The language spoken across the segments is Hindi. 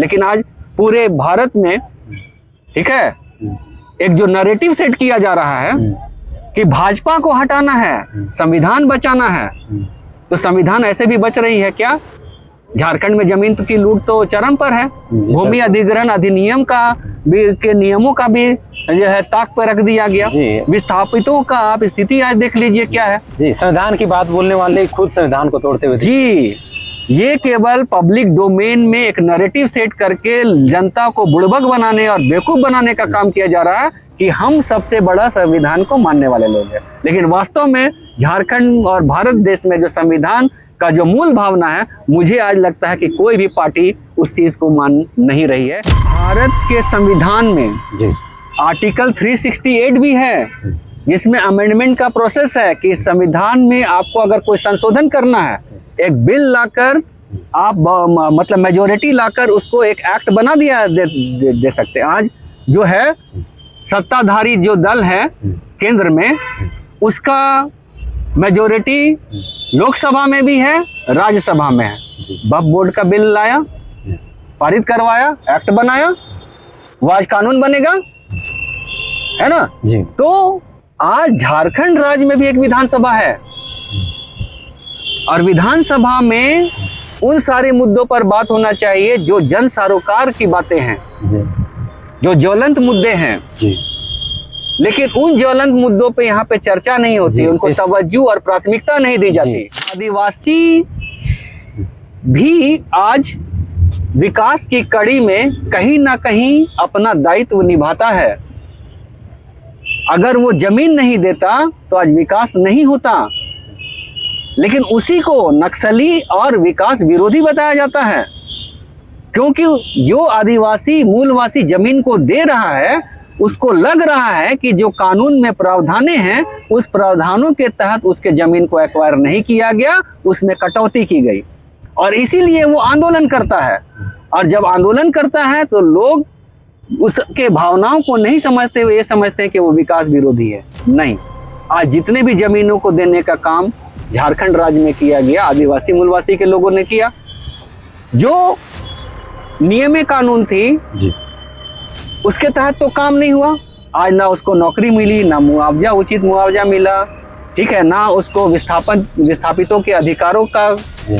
लेकिन आज पूरे भारत में, ठीक है, एक जो नैरेटिव सेट किया जा रहा है कि भाजपा को हटाना है, संविधान बचाना है, तो संविधान ऐसे भी बच रही है क्या? झारखंड में जमीन की लूट तो चरम पर है। भूमि अधिग्रहण अधिनियम का भी के नियमों का भी जो है ताक पर रख दिया गया। विस्थापितों का आप स्थिति आज देख लीजिए क्या है। जी, संविधान की बात बोलने वाले खुद संविधान को तोड़ते हुए। जी, ये केवल पब्लिक डोमेन में एक नैरेटिव सेट करके जनता को बुड़बक बनाने और बेवकूफ बनाने का काम किया जा रहा है कि हम सबसे बड़ा संविधान को मानने वाले लोग हैं। लेकिन वास्तव में झारखंड और भारत देश में जो संविधान का जो मूल भावना है, मुझे आज लगता है कि कोई भी पार्टी उस चीज को मान नहीं रही है। भारत के संविधान में जी आर्टिकल 368 भी है, जिसमें अमेंडमेंट का प्रोसेस है कि संविधान में आपको अगर कोई संशोधन करना है, एक बिल लाकर आप मतलब मेजोरिटी लाकर उसको एक एक्ट बना दिया दे सकते हैं। आज जो है सत्ताधारी जो दल है केंद्र में, उसका मेजोरिटी लोकसभा में भी है, राज्यसभा में है। वक्फ बोर्ड का बिल लाया, पारित करवाया, एक्ट बनाया, वो आज कानून बनेगा, है ना जी। तो आज झारखंड राज्य में भी एक विधानसभा है और विधानसभा में उन सारे मुद्दों पर बात होना चाहिए जो जन सरोकार की बातें हैं जी, जो ज्वलंत मुद्दे हैं जी। लेकिन उन ज्वलंत मुद्दों पे यहाँ पे चर्चा नहीं होती, उनको तवज्जो और प्राथमिकता नहीं दी जाती। आदिवासी भी आज विकास की कड़ी में कहीं ना कहीं अपना दायित्व निभाता है। अगर वो जमीन नहीं देता तो आज विकास नहीं होता, लेकिन उसी को नक्सली और विकास विरोधी बताया जाता है, क्योंकि जो आदिवासी मूलवासी जमीन को दे रहा है उसको लग रहा है कि जो कानून में प्रावधानें हैं उस प्रावधानों के तहत उसके जमीन को एक्वायर नहीं किया गया, उसमें कटौती की गई, और इसीलिए वो आंदोलन करता है। और जब आंदोलन करता है तो लोग उसके भावनाओं को नहीं समझते हुए ये समझते हैं कि वो विकास विरोधी है। नहीं, आज जितने भी जमीनों को देने का काम झारखंड राज्य में किया गया, आदिवासी मूलवासी के लोगों ने किया। जो नियम कानून थी जी, उसके तहत तो काम नहीं हुआ। आज ना उसको नौकरी मिली, ना मुआवजा, उचित मुआवजा मिला, ठीक है, ना उसको विस्थापितों के अधिकारों का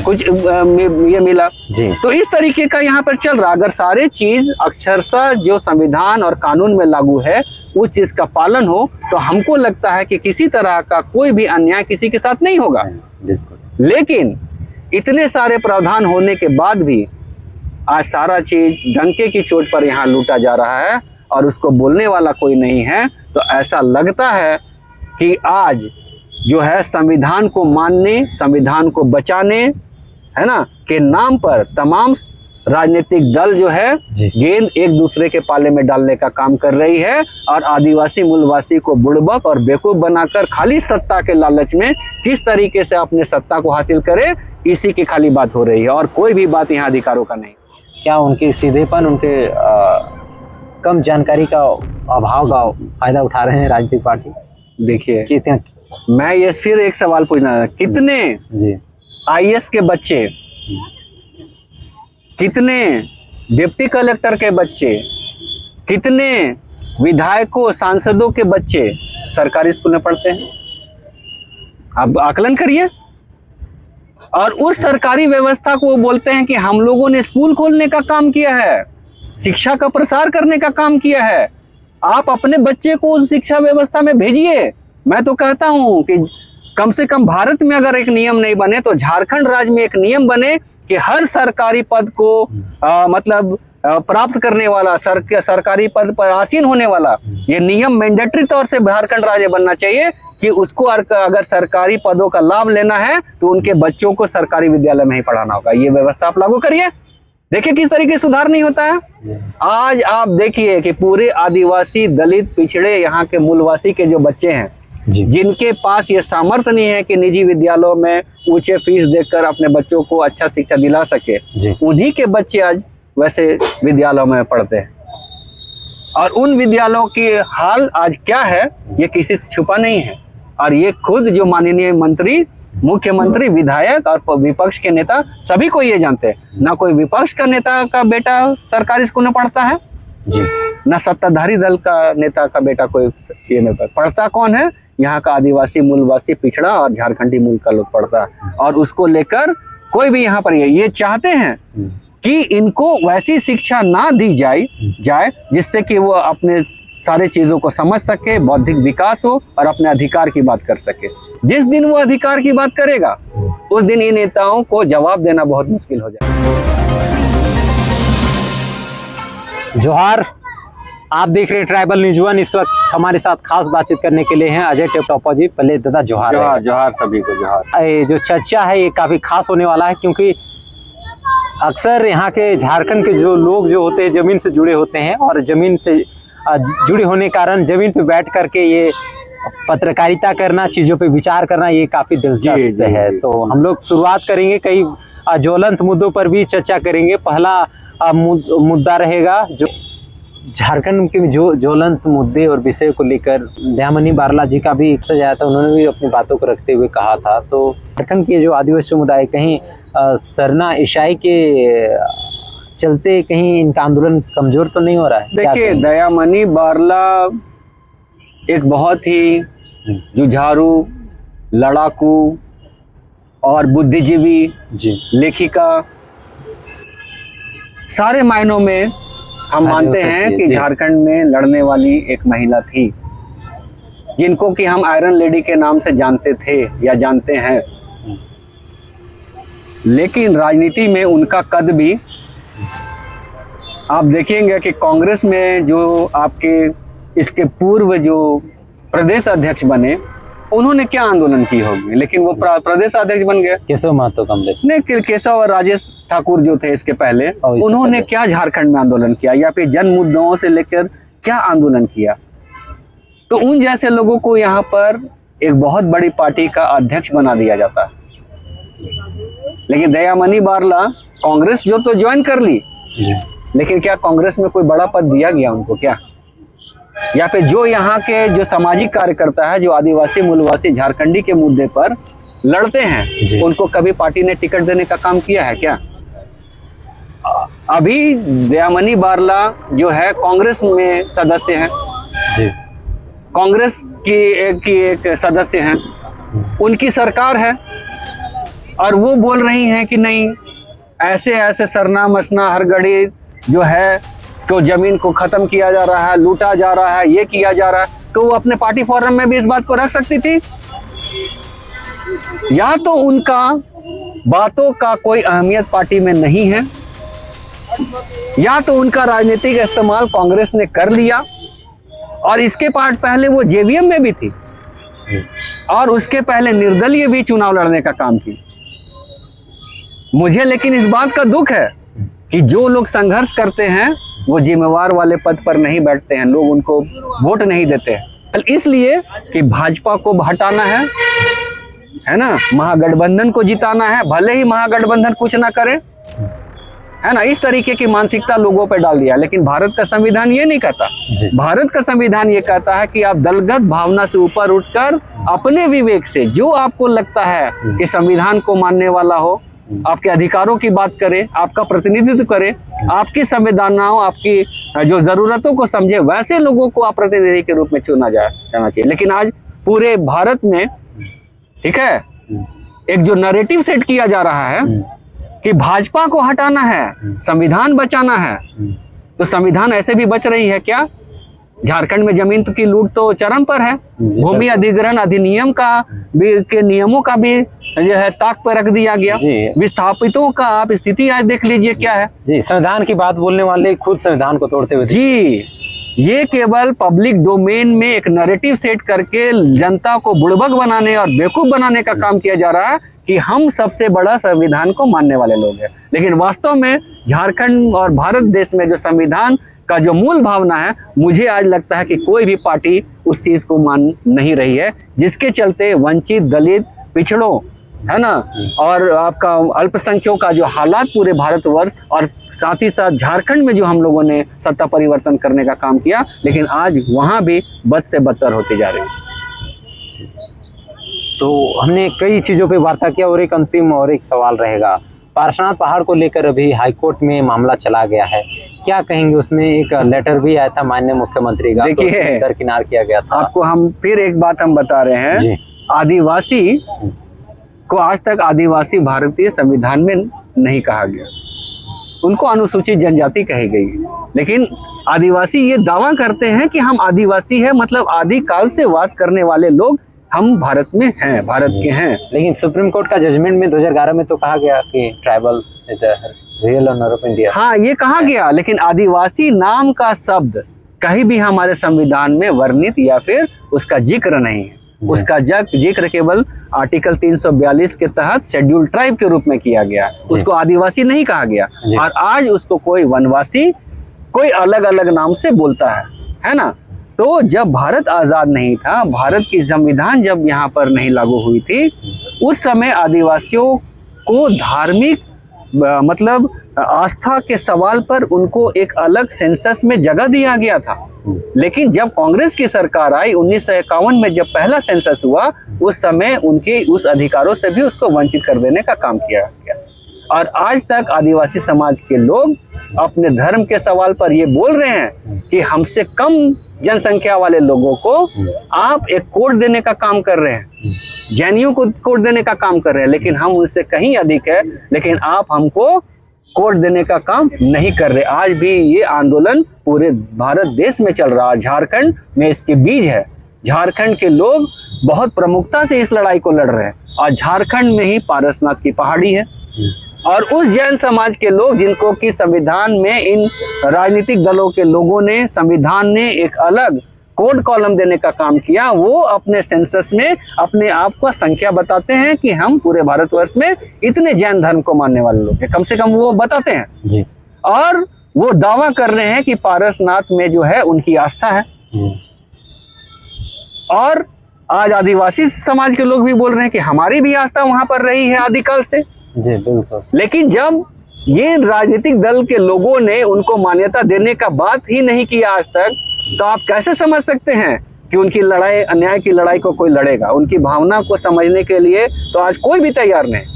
कुछ ये मिला जी। तो इस तरीके का यहाँ पर चल रहा। अगर सारे चीज अक्षरशः जो संविधान और कानून में लागू है उस चीज का पालन हो तो हमको लगता है कि किसी तरह का कोई भी अन्याय किसी के साथ नहीं होगा। लेकिन इतने सारे प्रावधान होने के बाद भी आज सारा चीज डंके की चोट पर यहाँ लूटा जा रहा है और उसको बोलने वाला कोई नहीं है। तो ऐसा लगता है कि आज जो है संविधान को मानने, संविधान को बचाने, है ना, के नाम पर तमाम राजनीतिक दल जो है गेंद एक दूसरे के पाले में डालने का काम कर रही है और आदिवासी मूलवासी को बुड़बक और बेवकूफ बनाकर खाली सत्ता के लालच में किस तरीके से अपने सत्ता को हासिल करे, इसी की खाली बात हो रही है और कोई भी बात यहाँ अधिकारों का नहीं। क्या उनके सीधेपन, उनके कम जानकारी का अभाव का फायदा उठा रहे हैं राजनीतिक पार्टी? देखिए, मैं ये फिर एक सवाल पूछना है, कितने आईएएस के बच्चे, कितने डिप्टी कलेक्टर के बच्चे, कितने विधायकों सांसदों के बच्चे सरकारी स्कूल में पढ़ते हैं? आप आकलन करिए। और उस सरकारी व्यवस्था को वो बोलते हैं कि हम लोगों ने स्कूल खोलने का काम किया है, शिक्षा का प्रसार करने का काम किया है। आप अपने बच्चे को उस शिक्षा व्यवस्था में भेजिए। मैं तो कहता हूं कि कम से कम भारत में अगर एक नियम नहीं बने तो झारखंड राज्य में एक नियम बने कि हर सरकारी पद को मतलब प्राप्त करने वाला, सरकारी पद पर आसीन होने वाला, ये नियम मैंडेटरी तौर से झारखंड राज्य बनना चाहिए कि उसको अगर सरकारी पदों का लाभ लेना है तो उनके बच्चों को सरकारी विद्यालय में ही पढ़ाना होगा। ये व्यवस्था आप लागू करिए, देखिए किस तरीके से सुधार नहीं होता है। आज आप देखिए कि पूरे आदिवासी, दलित, पिछड़े यहाँ के मूलवासी के जो बच्चे हैं जिनके पास ये सामर्थ्य नहीं है कि निजी विद्यालयों में ऊंचे फीस देकर अपने बच्चों को अच्छा शिक्षा दिला सके, उन्हीं के बच्चे आज वैसे विद्यालयों में पढ़ते हैं। और उन विद्यालयों की हाल आज क्या है ये किसी से छुपा नहीं है। और ये खुद जो माननीय मंत्री मुख्यमंत्री, विधायक और विपक्ष के नेता सभी को ये जानते हैं। ना कोई विपक्ष का नेता का बेटा सरकारी स्कूल में पढ़ता है, जी, ना सत्ताधारी दल का नेता का बेटा कोई ये में पढ़ता। कौन है? यहाँ का आदिवासी मूलवासी, पिछड़ा और झारखंडी मूल का लोग पढ़ता है। और उसको लेकर कोई भी यहाँ पर ये चाहते हैं कि इनको वैसी शिक्षा ना दी जाए जिससे कि वो अपने सारे चीजों को समझ सके, बौद्धिक विकास हो और अपने अधिकार की बात कर सके। जिस दिन वो अधिकार की बात करेगा उस दिन इन नेताओं को जवाब देना बहुत मुश्किल हो जाएगा। जोहार, आप देख रहे हैं ट्राइबल न्यूज वन। इस वक्त हमारे साथ खास बातचीत करने के लिए हैं अजय टोपा जी। पहले दादा जोहार। जोहार जोहार सभी को जोहार। ये जो चर्चा है ये काफी खास होने वाला है, क्योंकि अक्सर यहाँ के झारखंड के जो लोग जो होते हैं जमीन से जुड़े होते हैं, और जमीन से जुड़े होने कारण जमीन पे बैठ करके ये पत्रकारिता करना, चीजों पे विचार करना, ये काफी दिलचस्प है। तो हम लोग शुरुआत करेंगे, कई ज्वलंत मुद्दों पर भी चर्चा करेंगे। पहला मुद्दा रहेगा जो झारखंड के जो ज्वलंत मुद्दे और विषय को लेकर दयामनी बारला जी का भी सजाया था, उन्होंने भी अपनी बातों को रखते हुए कहा था। तो झारखंड के जो आदिवासी समुदाय कहीं सरना ईसाई के चलते कहीं इनका आंदोलन कमजोर तो नहीं हो रहा है? देखिए, दयामनी बारला एक बहुत ही जुझारू, लड़ाकू और बुद्धिजीवी जी, लेखिका, सारे मायनों में हम मानते हैं कि झारखंड में लड़ने वाली एक महिला थी, जिनको कि हम आयरन लेडी के नाम से जानते थे या जानते हैं। लेकिन राजनीति में उनका कद भी आप देखेंगे कि कांग्रेस में जो आपके इसके पूर्व जो प्रदेश अध्यक्ष बने, उन्होंने क्या आंदोलन की होगी, लेकिन वो प्रदेश अध्यक्ष बन गए। केशव महतो नहीं, केशव और राजेश ठाकुर जो थे इसके पहले, उन्होंने क्या झारखंड में आंदोलन किया या फिर जन मुद्दों से लेकर क्या आंदोलन किया? तो उन जैसे लोगों को यहाँ पर एक बहुत बड़ी पार्टी का अध्यक्ष बना दिया जाता है। लेकिन दयामनी बारला कांग्रेस जो तो ज्वाइन कर ली, लेकिन क्या कांग्रेस में कोई बड़ा पद दिया गया उनको क्या? या फिर जो यहाँ के जो सामाजिक कार्यकर्ता है, जो आदिवासी मूलवासी झारखंडी के मुद्दे पर लड़ते हैं, उनको कभी पार्टी ने टिकट देने का काम किया है क्या? अभी दयामनी बारला जो है कांग्रेस में सदस्य हैं, कांग्रेस की एक सदस्य हैं, उनकी सरकार है और वो बोल रही हैं कि नहीं, ऐसे ऐसे सरना मसना हर घड़ी जो है तो जमीन को खत्म किया जा रहा है, लूटा जा रहा है, ये किया जा रहा है। तो वो अपने पार्टी फोरम में भी इस बात को रख सकती थी। या तो उनका बातों का कोई अहमियत पार्टी में नहीं है, या तो उनका राजनीतिक इस्तेमाल कांग्रेस ने कर लिया, और इसके पहले वो जेवीएम में भी थी और उसके पहले निर्दलीय भी चुनाव लड़ने का काम की। मुझे लेकिन इस बात का दुख है कि जो लोग संघर्ष करते हैं वो जिम्मेवार वाले पद पर नहीं बैठते हैं, लोग उनको वोट नहीं देते हैं, इसलिए कि भाजपा को हटाना है ना, महागठबंधन को जिताना है, भले ही महागठबंधन कुछ ना करे, है ना। इस तरीके की मानसिकता लोगों पे डाल दिया। लेकिन भारत का संविधान ये नहीं कहता। भारत का संविधान ये कहता है कि आप दलगत भावना से ऊपर उठकर अपने विवेक से जो आपको लगता है कि संविधान को मानने वाला हो, आपके अधिकारों की बात करे, आपका प्रतिनिधित्व करे, आपकी संवेदनाओं, आपकी जो जरूरतों को समझे, वैसे लोगों को आप प्रतिनिधि के रूप में चुना जाना चाहिए। लेकिन आज पूरे भारत में, ठीक है, एक जो नैरेटिव सेट किया जा रहा है कि भाजपा को हटाना है, संविधान बचाना है, तो संविधान ऐसे भी बच रही है क्या? झारखंड में जमीन की लूट तो चरम पर है। भूमि अधिग्रहण अधिनियम का भी, के नियमों का भी जो है ताक पर रख दिया गया। विस्थापितों का आप स्थिति आज देख लीजिए क्या है। जी, संविधान की बात बोलने वाले खुद संविधान को तोड़ते हुए। जी, ये केवल पब्लिक डोमेन में एक नैरेटिव सेट करके जनता को बुड़बक बनाने और बेवकूफ बनाने का काम किया जा रहा है कि हम सबसे बड़ा संविधान को मानने वाले लोग हैं। लेकिन वास्तव में झारखंड और भारत देश में जो संविधान का जो मूल भावना है, मुझे आज लगता है कि कोई भी पार्टी उस चीज को मान नहीं रही है, जिसके चलते वंचित, दलित, पिछड़ों, है ना, और आपका अल्पसंख्यकों का जो हालात पूरे भारतवर्ष और साथ ही साथ झारखंड में जो हम लोगों ने सत्ता परिवर्तन करने का काम किया, लेकिन आज वहां भी बद से बदतर होती जा रही है। तो हमने कई चीज़ों पे वार्ता किया और एक अंतिम और एक सवाल रहेगा। पारसनाथ पहाड़ को लेकर अभी हाईकोर्ट में मामला चला गया है, क्या कहेंगे? उसमें एक लेटर भी आया था माननीय मुख्यमंत्री का, देखिए, तो उसमें दरकिनार किया गया था। आपको हम फिर एक बात हम बता रहे हैं, जी। आदिवासी को आज तक आदिवासी भारतीय संविधान में नहीं कहा गया, उनको अनुसूचित जनजाति कही गई। लेकिन आदिवासी ये दावा करते हैं कि हम आदिवासी हैं, मतलब आदिकाल से वास करने वाले लोग हम भारत में हैं, भारत के हैं। लेकिन सुप्रीम कोर्ट का जजमेंट में 2011 में तो कहा गया कि tribal is the real honour of India. हाँ, ये कहा गया, लेकिन आदिवासी नाम का शब्द कहीं भी हमारे संविधान में वर्णित या फिर उसका जिक्र नहीं है। उसका जिक्र केवल आर्टिकल 342 के तहत शेड्यूल ट्राइब के रूप में किया गया, उसको आदिवासी नहीं कहा गया। और आज उसको कोई वनवासी, कोई अलग अलग नाम से बोलता है ना। तो जब भारत आज़ाद नहीं था, भारत की संविधान जब यहाँ पर नहीं लागू हुई थी, उस समय आदिवासियों को धार्मिक मतलब आस्था के सवाल पर उनको एक अलग सेंसस में जगह दिया गया था। लेकिन जब कांग्रेस की सरकार आई 1951 में, जब पहला सेंसस हुआ, उस समय उनके उस अधिकारों से भी उसको वंचित कर देने का काम किया गया। और आज तक आदिवासी समाज के लोग अपने धर्म के सवाल पर ये बोल रहे हैं कि हमसे कम जनसंख्या वाले लोगों को आप एक कोड देने का काम कर रहे हैं, जैनियों को कोड देने का काम कर रहे हैं, लेकिन हम उससे कहीं अधिक है, लेकिन आप हमको कोड देने का काम नहीं कर रहे। आज भी ये आंदोलन पूरे भारत देश में चल रहा है, झारखंड में इसके बीज है। झारखंड के लोग बहुत प्रमुखता से इस लड़ाई को लड़ रहे हैं, और झारखंड में ही पारसनाथ की पहाड़ी है। और उस जैन समाज के लोग जिनको कि संविधान में इन राजनीतिक दलों के लोगों ने, संविधान ने एक अलग कोड कॉलम देने का काम किया, वो अपने सेंसस में अपने आप को संख्या बताते हैं कि हम पूरे भारतवर्ष में इतने जैन धर्म को मानने वाले लोग हैं, कम से कम वो बताते हैं जी। और वो दावा कर रहे हैं कि पारसनाथ में जो है उनकी आस्था है। और आज आदिवासी समाज के लोग भी बोल रहे हैं कि हमारी भी आस्था वहां पर रही है आदिकाल से जी, बिल्कुल। लेकिन जब ये राजनीतिक दल के लोगों ने उनको मान्यता देने का बात ही नहीं किया आज तक, तो आप कैसे समझ सकते हैं कि उनकी लड़ाई, अन्याय की लड़ाई को कोई लड़ेगा? उनकी भावना को समझने के लिए तो आज कोई भी तैयार नहीं।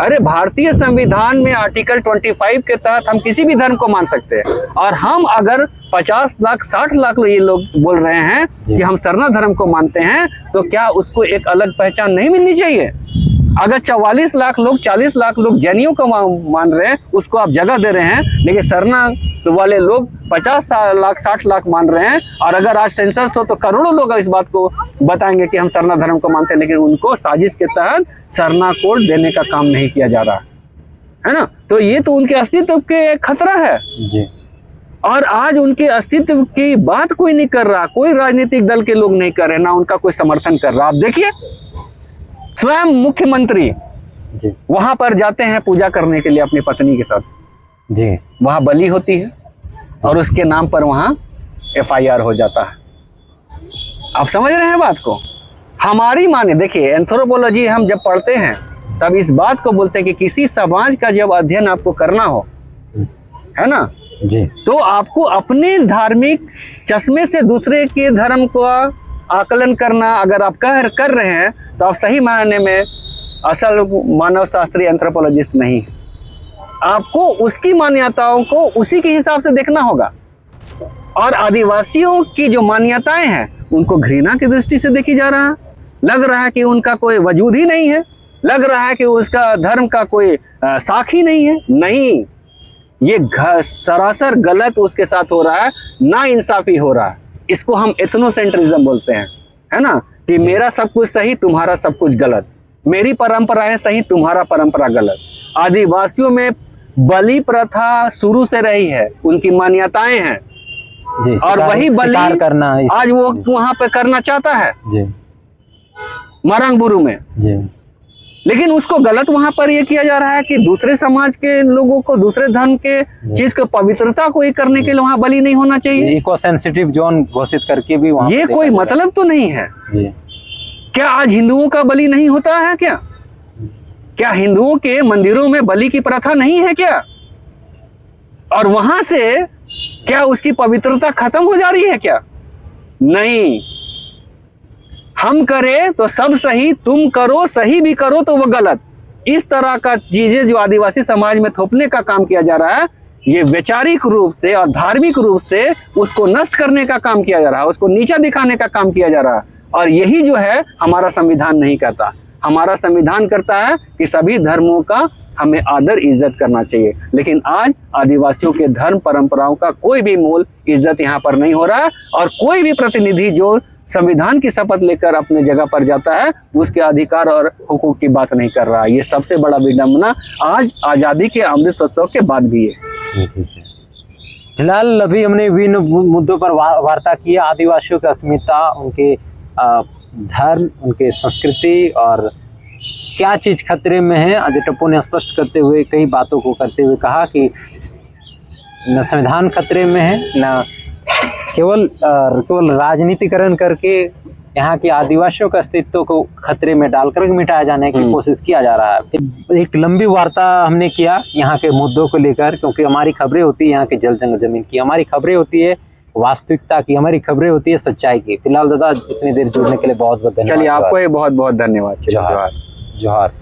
अरे भारतीय संविधान में आर्टिकल 25 के तहत हम किसी भी धर्म को मान सकते हैं, और हम अगर 50 लाख 60 लाख ये लोग बोल रहे हैं कि हम सरना धर्म को मानते हैं, तो क्या उसको एक अलग पहचान नहीं मिलनी चाहिए? अगर 44 लाख लोग, 40 लाख लोग जैनियों को मान रहे हैं, उसको आप जगह दे रहे हैं, लेकिन सरना वाले लोग 50 लाख 60 लाख मान रहे हैं। और अगर आज सेंसस हो तो करोड़ों लोग इस बात को बताएंगे कि हम सरना धर्म को मानते हैं, लेकिन उनको साजिश के तहत सरना कोड देने का काम नहीं किया जा रहा है ना। तो ये तो उनके अस्तित्व के खतरा है जी। और आज उनके अस्तित्व की बात कोई नहीं कर रहा, कोई राजनीतिक दल के लोग नहीं कर रहे, ना उनका कोई समर्थन कर रहा। आप देखिए, स्वयं मुख्यमंत्री जी वहां पर जाते हैं पूजा करने के लिए अपनी पत्नी के साथ जी, वहां बलि होती है और उसके नाम पर वहां FIR हो जाता है। आप समझ रहे हैं बात को? हमारी माने, देखिए एंथ्रोपोलॉजी हम जब पढ़ते हैं तब इस बात को बोलते हैं कि किसी समाज का जब अध्ययन आपको करना हो, है ना जी, तो आपको अपने धार्मिक चश्मे से दूसरे के धर्म को आकलन करना अगर आप कर रहे हैं, तो आप सही मायने में असल मानव शास्त्री एंथ्रोपोलॉजिस्ट नहीं है। आपको उसकी मान्यताओं को उसी के हिसाब से देखना होगा। और आदिवासियों की जो मान्यताएं हैं उनको घृणा की दृष्टि से देखी जा रहा है। लग रहा है कि उनका कोई वजूद ही नहीं है, लग रहा है कि उसका धर्म का कोई साख ही नहीं है। नहीं, ये सरासर गलत उसके साथ हो रहा है, ना इंसाफी हो रहा है। इसको हम एथनोसेंट्रिज्म बोलते हैं, है ना, कि मेरा सब कुछ सही, तुम्हारा सब कुछ गलत, मेरी परंपराएं सही, तुम्हारा परंपरा गलत। आदिवासियों में बलि प्रथा शुरू से रही है, उनकी मान्यताएं हैं जी, और वही बलि करना आज वो वहां पे करना चाहता है जी, मरंगबुरु में जी। लेकिन उसको गलत वहां पर ये किया जा रहा है कि दूसरे समाज के लोगों को, दूसरे धर्म के चीज को, पवित्रता को ये करने के लिए वहां बलि नहीं होना चाहिए। इको सेंसिटिव जोन घोषित करके भी वहां ये कोई मतलब तो नहीं है जी। क्या आज हिंदुओं का बलि नहीं होता है क्या? क्या हिंदुओं के मंदिरों में बलि की प्रथा नहीं है क्या? और वहां से क्या उसकी पवित्रता खत्म हो जा रही है क्या? नहीं। हम करें तो सब सही, तुम करो सही भी करो तो वो गलत, इस तरह का चीजें जो आदिवासी समाज में थोपने का काम किया जा रहा है, ये वैचारिक रूप से और धार्मिक रूप से उसको नष्ट करने का काम किया जा रहा है, उसको नीचा दिखाने का काम किया जा रहा है। और यही जो है हमारा संविधान नहीं करता। हमारा संविधान करता है कि सभी धर्मों का हमें आदर इज्जत करना चाहिए, लेकिन आज आदिवासियों के धर्म परंपराओं का कोई भी मूल इज्जत यहाँ पर नहीं हो रहा है। और कोई भी प्रतिनिधि जो संविधान की शपथ लेकर अपने जगह पर जाता है, उसके अधिकार और हुकूक की बात नहीं कर रहा है। ये सबसे बड़ा विडंबना आज आज़ादी के अमृत उत्सव के बाद भी है। फिलहाल अभी हमने विभिन्न मुद्दों पर वार्ता की, आदिवासियों की अस्मिता, उनके धर्म, उनके संस्कृति और क्या चीज़ खतरे में है। अजय टप्पू ने स्पष्ट करते हुए कई बातों को करते हुए कहा कि न संविधान खतरे में है, न केवल राजनीतिकरण करके यहाँ के आदिवासियों के अस्तित्व को खतरे में डालकर मिटाया जाने की कोशिश किया जा रहा है। एक लंबी वार्ता हमने किया यहाँ के मुद्दों को लेकर, क्योंकि हमारी खबरें होती है यहाँ के जल जंगल जमीन की, हमारी खबरें होती है वास्तविकता की, हमारी खबरें होती है सच्चाई की। फिलहाल दादा इतनी देर जुड़ने के लिए बहुत बहुत धन्यवाद। चलिए, आपको बहुत बहुत धन्यवाद। जोहार। जोहार।